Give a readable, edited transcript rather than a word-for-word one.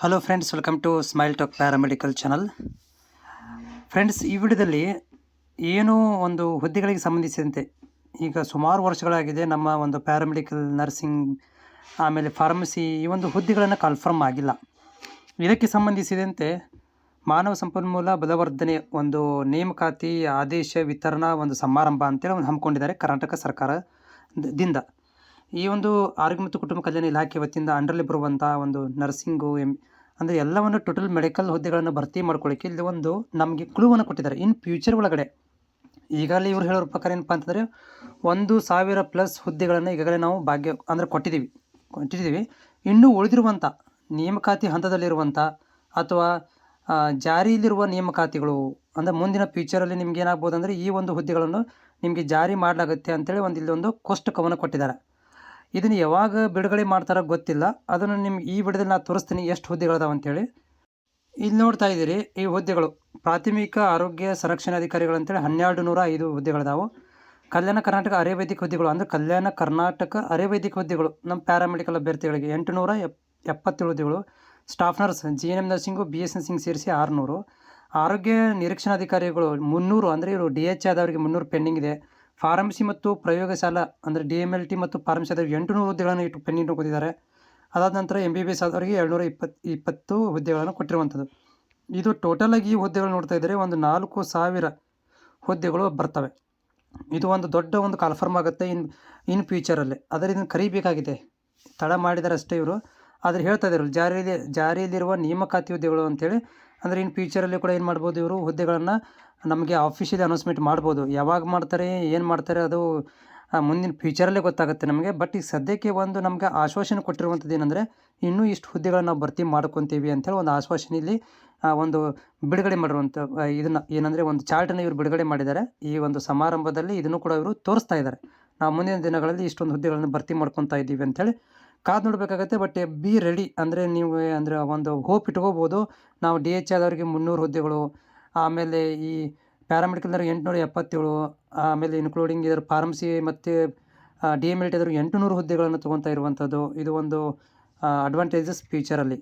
Hello friends, welcome to smile talk paramedical channel. Friends, ಈ ವಿಡಿಯೋದಲ್ಲಿ ಏನು ಒಂದು ಹುದ್ದೆಗಳಿಗೆ ಸಂಬಂಧಿಸಿದಂತೆ ಈಗ ಸುಮಾರು ವರ್ಷಗಳಾಗಿದೆ ನಮ್ಮ ಒಂದು ಪ್ಯಾರಾಮೆಡಿಕಲ್ ನರ್ಸಿಂಗ್ ಆಮೇಲೆ ಫಾರ್ಮಸಿ ಈ ಒಂದು ಹುದ್ದೆಗಳನ್ನು ಕನ್ಫರ್ಮ್ ಆಗಿಲ್ಲ. ಇದಕ್ಕೆ ಸಂಬಂಧಿಸಿದಂತೆ ಮಾನವ ಸಂಪನ್ಮೂಲ ಬಲವರ್ಧನೆ ಒಂದು ನೇಮಕಾತಿ ಆದೇಶ ವಿತರಣಾ ಒಂದು ಸಮಾರಂಭ ಅಂತೇಳಿ ಒಂದು ಹಮ್ಮಿಕೊಂಡಿದ್ದಾರೆ ಕರ್ನಾಟಕ ಸರ್ಕಾರದಿಂದ. ಈ ಒಂದು ಆರೋಗ್ಯ ಮತ್ತು ಕುಟುಂಬ ಕಲ್ಯಾಣ ಇಲಾಖೆ ವತಿಯಿಂದ ಅಂಡರ್ಲಿ ಬರುವಂಥ ಒಂದು ನರ್ಸಿಂಗು ಅಂದರೆ ಎಲ್ಲವನ್ನು ಟೋಟಲ್ ಮೆಡಿಕಲ್ ಹುದ್ದೆಗಳನ್ನು ಭರ್ತಿ ಮಾಡ್ಕೊಳ್ಳಿಕ್ಕೆ ಇಲ್ಲಿ ಒಂದು ನಮಗೆ ಕ್ಲೂವನ್ನು ಕೊಟ್ಟಿದ್ದಾರೆ. ಇನ್ ಫ್ಯೂಚರ್ ಒಳಗಡೆ ಈಗಾಗಲೇ ಇವ್ರು ಹೇಳೋರ ಪ್ರಕಾರ ಏನಪ್ಪ ಅಂತಂದರೆ 1,000+ ಹುದ್ದೆಗಳನ್ನು ಈಗಾಗಲೇ ನಾವು ಕೊಟ್ಟಿದ್ದೀವಿ. ಇನ್ನೂ ಉಳಿದಿರುವಂಥ ನೇಮಕಾತಿ ಹಂತದಲ್ಲಿರುವಂಥ ಅಥವಾ ಜಾರಿಯಲ್ಲಿರುವ ನೇಮಕಾತಿಗಳು ಅಂದರೆ ಮುಂದಿನ ಫ್ಯೂಚರಲ್ಲಿ ನಿಮ್ಗೆ ಏನಾಗ್ಬೋದು ಅಂದರೆ ಈ ಒಂದು ಹುದ್ದೆಗಳನ್ನು ನಿಮಗೆ ಜಾರಿ ಮಾಡಲಾಗುತ್ತೆ ಅಂತೇಳಿ ಇಲ್ಲೊಂದು ಕೋಷ್ಟಕವನ್ನು ಕೊಟ್ಟಿದ್ದಾರೆ. ಇದನ್ನು ಯಾವಾಗ ಬಿಡುಗಡೆ ಮಾಡ್ತಾರೋ ಗೊತ್ತಿಲ್ಲ. ಅದನ್ನು ನಿಮ್ಗೆ ಈ ವಿಡಿಯೋದಲ್ಲಿ ನಾನು ತೋರಿಸ್ತೀನಿ ಎಷ್ಟು ಹುದ್ದೆಗಳಿದಾವೆ ಅಂತೇಳಿ. ಇಲ್ಲಿ ನೋಡ್ತಾ ಇದ್ದೀರಿ, ಈ ಹುದ್ದೆಗಳು ಪ್ರಾಥಮಿಕ ಆರೋಗ್ಯ ಸಂರಕ್ಷಣಾಧಿಕಾರಿಗಳು ಅಂತೇಳಿ 1205 ಹುದ್ದೆಗಳಿದಾವೆ. ಕಲ್ಯಾಣ ಕರ್ನಾಟಕ ಅರೆವೈದಿಕ ಹುದ್ದೆಗಳು ಅಂದರೆ ಕಲ್ಯಾಣ ಕರ್ನಾಟಕ ಅರೆವೈದಿಕ ಹುದ್ದೆಗಳು ನಮ್ಮ ಪ್ಯಾರಾಮೆಡಿಕಲ್ ಅಭ್ಯರ್ಥಿಗಳಿಗೆ 877 ಹುದ್ದೆಗಳು. Staff nurse GNM nursing BS nursing ಸೇರಿಸಿ 600. ಆರೋಗ್ಯ ನಿರೀಕ್ಷಣಾಧಿಕಾರಿಗಳು 300 ಅಂದರೆ ಇವರು DH ಆದವರಿಗೆ 300 ಪೆಂಡಿಂಗ್ ಇದೆ. ಫಾರ್ಮಸಿ ಮತ್ತು ಪ್ರಯೋಗಶಾಲಾ ಅಂದರೆ DMLT ಮತ್ತು ಫಾರ್ಮಸಿ ಆದವರಿಗೆ 800 ಹುದ್ದೆಗಳನ್ನು ಇಟ್ಟು ಪೆಂಡಿಂಗ್ ಕೊಟ್ಟಿದ್ದಾರೆ. ಅದಾದ ನಂತರ MBBS ಆದವರಿಗೆ 720 ಹುದ್ದೆಗಳನ್ನು ಕೊಟ್ಟಿರುವಂಥದ್ದು. ಇದು ಟೋಟಲಾಗಿ ಈ ಹುದ್ದೆಗಳು ನೋಡ್ತಾ ಇದ್ದರೆ ಒಂದು 4,000 ಹುದ್ದೆಗಳು ಬರ್ತವೆ. ಇದು ಒಂದು ದೊಡ್ಡ ಒಂದು ಕನ್ಫರ್ಮ್ ಆಗುತ್ತೆ ಇನ್ ಫ್ಯೂಚರಲ್ಲಿ. ಅದರಿಂದ ಕರಿಬೇಕಾಗಿದೆ, ತಡ ಮಾಡಿದ್ದಾರೆ ಅಷ್ಟೇ ಇವರು. ಆದರೆ ಹೇಳ್ತಾ ಇದ್ದಾರೆ ಜಾರಿಯಲ್ಲಿರುವ ನೇಮಕಾತಿ ಹುದ್ದೆಗಳು ಅಂತೇಳಿ. ಅಂದರೆ ಇನ್ ಫ್ಯೂಚರಲ್ಲಿ ಕೂಡ ಏನು ಮಾಡ್ಬೋದು, ಇವರು ಹುದ್ದೆಗಳನ್ನು ನಮಗೆ ಆಫೀಷಿಯಲಿ ಅನೌನ್ಸ್ಮೆಂಟ್ ಮಾಡ್ಬೋದು. ಯಾವಾಗ ಮಾಡ್ತಾರೆ, ಏನು ಮಾಡ್ತಾರೆ ಅದು ಮುಂದಿನ ಫ್ಯೂಚರಲ್ಲೇ ಗೊತ್ತಾಗುತ್ತೆ ನಮಗೆ. ಬಟ್ ಈಗ ಸದ್ಯಕ್ಕೆ ಒಂದು ನಮಗೆ ಆಶ್ವಾಸನೆ ಕೊಟ್ಟಿರುವಂಥದ್ದು ಏನಂದರೆ ಇನ್ನೂ ಇಷ್ಟು ಹುದ್ದೆಗಳನ್ನ ನಾವು ಭರ್ತಿ ಮಾಡ್ಕೊತೀವಿ ಅಂತೇಳಿ ಒಂದು ಆಶ್ವಾಸನೆಯಲ್ಲಿ ಒಂದು ಬಿಡುಗಡೆ ಮಾಡಿರುವಂಥ ಇದನ್ನು ಏನಂದರೆ ಒಂದು ಚಾರ್ಟನ್ನು ಇವರು ಬಿಡುಗಡೆ ಮಾಡಿದ್ದಾರೆ. ಈ ಒಂದು ಸಮಾರಂಭದಲ್ಲಿ ಇದನ್ನು ಕೂಡ ಇವರು ತೋರಿಸ್ತಾ ಇದ್ದಾರೆ. ನಾವು ಮುಂದಿನ ದಿನಗಳಲ್ಲಿ ಇಷ್ಟೊಂದು ಹುದ್ದೆಗಳನ್ನು ಭರ್ತಿ ಮಾಡ್ಕೊತಾ ಇದ್ದೀವಿ ಅಂಥೇಳಿ ಕಾದು ನೋಡಬೇಕಾಗತ್ತೆ. ಬಟ್ ಬಿ ರೆಡಿ, ಅಂದರೆ ನೀವು ಅಂದರೆ ಒಂದು ಹೋಪ್ ಇಟ್ಕೋಬೋದು. ನಾವು DH ಆದವರಿಗೆ 300 ಹುದ್ದೆಗಳು, ಆಮೇಲೆ ಈ ಪ್ಯಾರಾಮೆಡಿಕಲ್ನವ್ರಿಗೆ 877, ಆಮೇಲೆ ಇನ್ಕ್ಲೂಡಿಂಗ್ ಇದರ ಫಾರ್ಮಸಿ ಮತ್ತು DMLT ಆದವ್ರಿಗೆ 800 ಹುದ್ದೆಗಳನ್ನು ತೊಗೊತಾ ಇರುವಂಥದ್ದು. ಇದು ಒಂದು ಅಡ್ವಾಂಟೇಜಸ್ ಫ್ಯೂಚರಲ್ಲಿ.